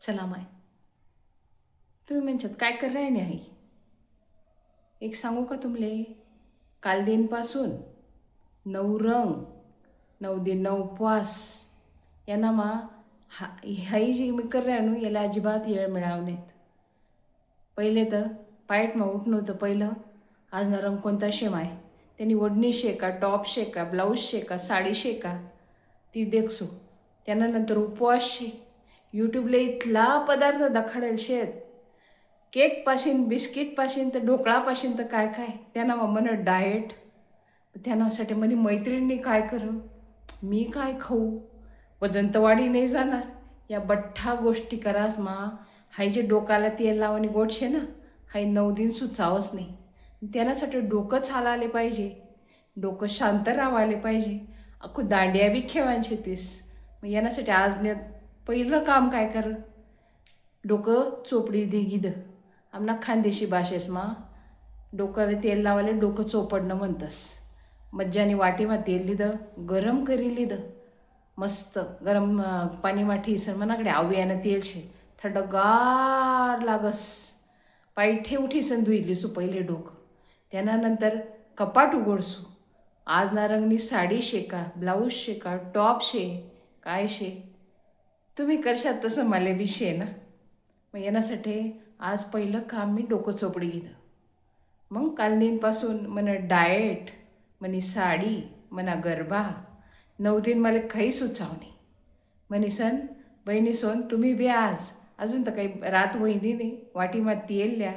चला माय, तुम्ही म्हणतात काय कर राय नाही. एक सांगू का तुमले, काल दिनपासून 9 रंग 9 दिन 9 उपवास यांना मा हाई जी मी कर राहणू याला अजिबात येळ मिळाव नाहीत. पहिले तर पायट मग उठणं होतं पहिलं. आज ना रंग कोणता शेम आहे, त्यांनी ओढणी शे का, टॉप शे का, ब्लाऊज शे का, साडी शे का, ती देखसो. त्यानंतर उपवास शे. यूट्यूबला इथला पदार्थ दाखडेल शेत, केकपासून बिस्किटपासून तर ढोकळापासून तर काय काय. त्यांना मग मन डाएट, त्यासाठी म्हणे मैत्रिणी काय कर, मी काय खाऊ, वजन तर वाढी नाही जाणार. या बठ्ठा गोष्टी करास मा हाय जे डोकाला तेल लावणी गोडशे ना, हाय 9 दिन सुचावच नाही. त्यासाठी डोकं चालाले पाहिजे, डोकं शांत राहायला पाहिजे. अख्खू दांड्या बी खेळायचे तीस. मग यासाठी आज ने पहिलं काम काय कर, डोकं चोपडी दे गिद. आमना खानदेशी भाषेस मा डोक्याला तेल लावायला डोकं चोपडणं म्हणतस. मज्जाने वाटीमा तेल लिदं, गरम करी लिदं, मस्त गरम पाणी माठी सर मनाकडे आव्यानं तेल शे, थंडगार लागस. पायठे उठीसन धुईलीसू पहिले डोकं. त्यानंतर कपाट उघडसू. आज नारंगनी साडी शे का, ब्लाऊज शे का, टॉप शे, काय शे तुम्ही करशात तसं मला बी शे ना. मग येण्यासाठी आज पहिलं काम मी डोकं चोपडी घेतं. मग काल दिनपासून मना डाएट, मनी साडी, मना गरबा 9 दिन मला काही सुचावणे. म्हणीसन बहिणी सोन तुम्ही बी आज अजून तर काही रात वहिनी नाही, वाटीमा तेल ल्या,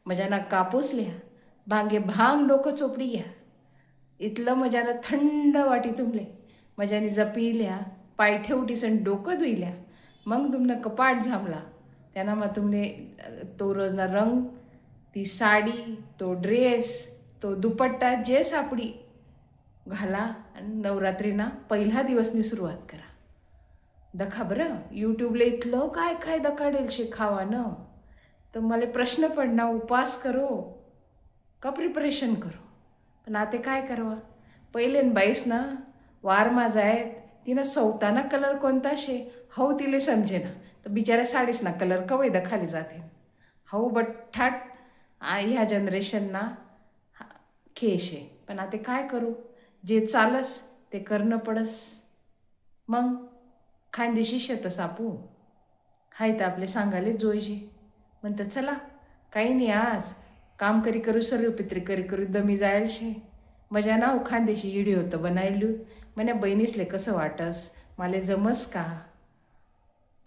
मजाना कापूस लिहा, भांगे भांग डोकं चोपडी घ्या. इथलं मजानं थंड वाटी तुमले मजाने जपिल्या, पाय ठेवटीसन डोकं धुईल्या. मग तुमनं कपाट झांबला. त्यांना मग तुमने तो रोजना रंग, ती साडी, तो ड्रेस, तो दुपट्टा जे सापडी घाला आणि नवरात्रीना पहिला दिवसनी सुरुवात करा. दखा बरं यूट्यूबला इथलं काय काय दखाडेल शे खावानं. तर मला प्रश्न पडना, उपवास करो का प्रिपरेशन करो. पण आता काय करवा, पहिले बाईस ना वार माझा आहेत, तिनं सवताना कलर कोणता शे हो तिले समजे ना. तर बिचाऱ्या साडीस ना कलर कवय दखाली जाते हो बठ्ठाट. ह्या जनरेशनना खेश आहे. पण आता काय करू, जे चालस ते करणं पडस. मग खानदेशी शेत सापू हाय तर आपले सांगाले जोईजे. म्हणतं चला काही नाही, आज काम करी करू सर्व पित्री करी करू दमी जायल शे. मजा नाव खानदेशी व्हिडिओ तर बनायलू. म्हणे बहिणीसले कसं वाटस, मला जमस का.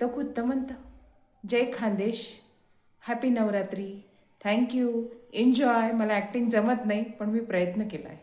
तर कुत्त म्हणतं जय Khandesh, happy Navratri, thank you, enjoy. मला ॲक्टिंग जमत नाही पण मी प्रयत्न केला आहे.